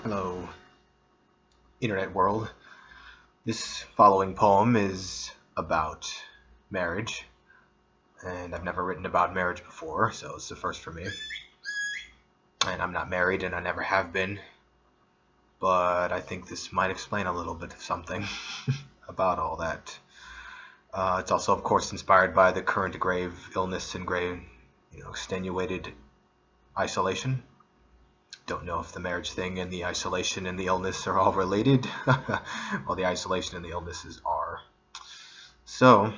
Hello, internet world. This following poem is about marriage, and I've never written about marriage before, so it's the first for me. And I'm not married, and I never have been, but I think this might explain a little bit of something about all that. It's also, of course, inspired by the current grave illness and grave, extenuated isolation. Don't know if the marriage thing and the isolation and the illness are all related. Well, the isolation and the illnesses are. So,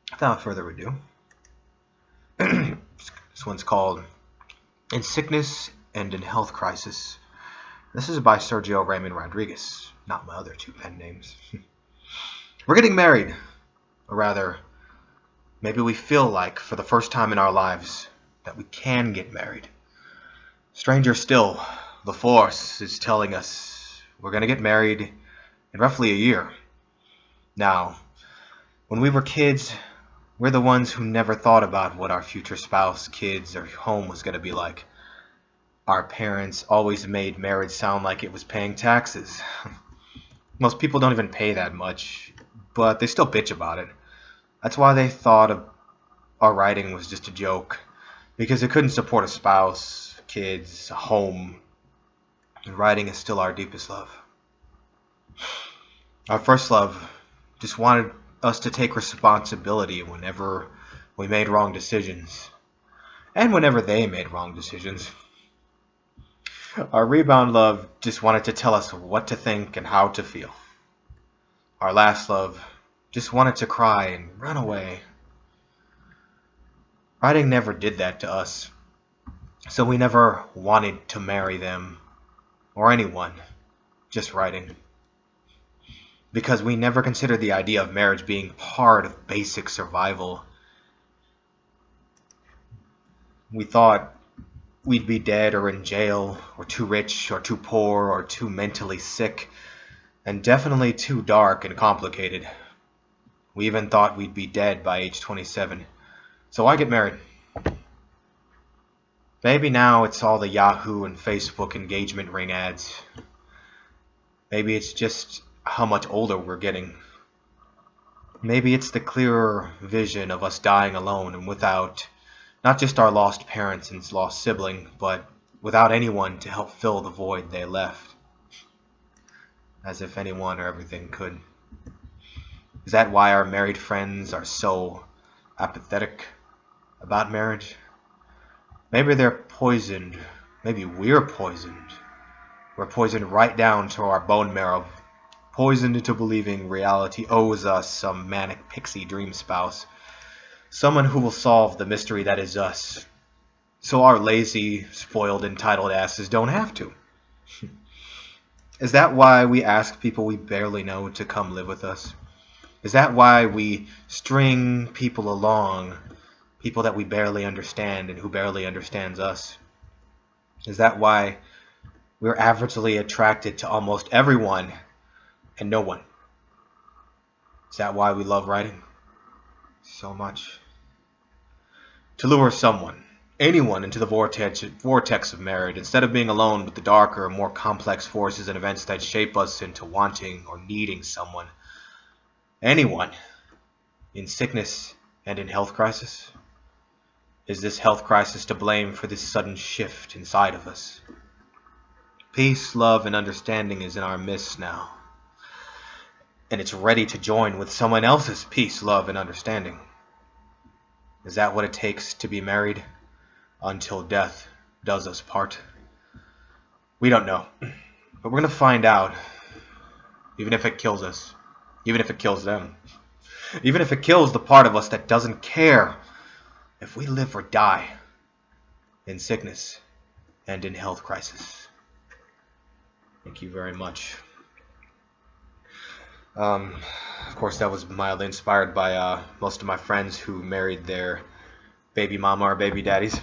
without further ado, this one's called In Sickness and in Health Crisis. This is by Sergio Raymond Rodriguez, not my other two pen names. We're getting married, or rather, maybe we feel like, for the first time in our lives, that we can get married. Stranger still, the Force is telling us we're going to get married in roughly a year. Now, when we were kids, we're the ones who never thought about what our future spouse, kids, or home was going to be like. Our parents always made marriage sound like it was paying taxes. Most people don't even pay that much, but they still bitch about it. That's why they thought of our writing was just a joke, because it couldn't support a spouse, kids, a home. And writing is still our deepest love. Our first love just wanted us to take responsibility whenever we made wrong decisions, and whenever they made wrong decisions. Our rebound love just wanted to tell us what to think and how to feel. Our last love just wanted to cry and run away. Writing never did that to us, so we never wanted to marry them or anyone, just writing. Because we never considered the idea of marriage being part of basic survival. We thought we'd be dead or in jail, or too rich or too poor or too mentally sick, and definitely too dark and complicated. We even thought we'd be dead by age 27. So why get married? Maybe now it's all the Yahoo and Facebook engagement ring ads. Maybe it's just how much older we're getting. Maybe it's the clearer vision of us dying alone and without not just our lost parents and lost sibling, but without anyone to help fill the void they left. As if anyone or everything could. Is that why our married friends are so apathetic about marriage? Maybe they're poisoned. Maybe we're poisoned. We're poisoned right down to our bone marrow. Poisoned into believing reality owes us some manic pixie dream spouse. Someone who will solve the mystery that is us. So our lazy, spoiled, entitled asses don't have to. Is that why we ask people we barely know to come live with us? Is that why we string people along, people that we barely understand and who barely understands us? Is that why we're averagely attracted to almost everyone and no one? Is that why we love writing so much? To lure someone, anyone, into the vortex of marriage, instead of being alone with the darker, more complex forces and events that shape us into wanting or needing someone. Anyone, in sickness and in health crisis? Is this health crisis to blame for this sudden shift inside of us? Peace, love, and understanding is in our midst now. And it's ready to join with someone else's peace, love, and understanding. Is that what it takes to be married? Until death does us part? We don't know. But we're going to find out. Even if it kills us. Even if it kills them. Even if it kills the part of us that doesn't care if we live or die in sickness and in health crisis. Thank you very much. Of course, that was mildly inspired by most of my friends who married their baby mama or baby daddies.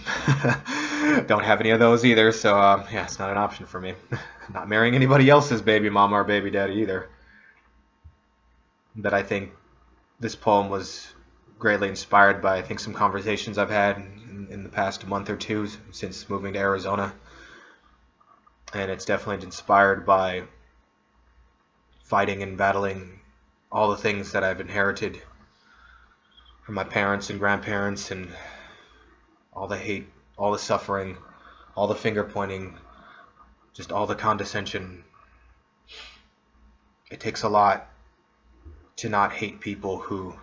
Don't have any of those either, so yeah, it's not an option for me. Not marrying anybody else's baby mama or baby daddy either. But I think this poem was greatly inspired by, I think, some conversations I've had in the past month or two since moving to Arizona. And it's definitely inspired by fighting and battling all the things that I've inherited from my parents and grandparents, and all the hate, all the suffering, all the finger pointing, just all the condescension. It takes a lot to not hate people who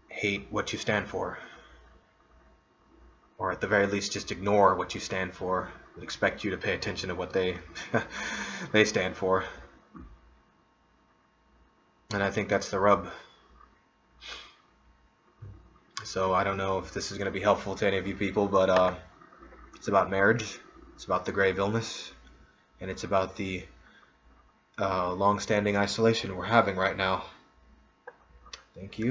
hate what you stand for, or at the very least just ignore what you stand for, expect you to pay attention to what they they stand for. And I think that's the rub. So I don't know if this is going to be helpful to any of you people, but it's about marriage, it's about the grave illness, and it's about the long-standing isolation we're having right now. Thank you.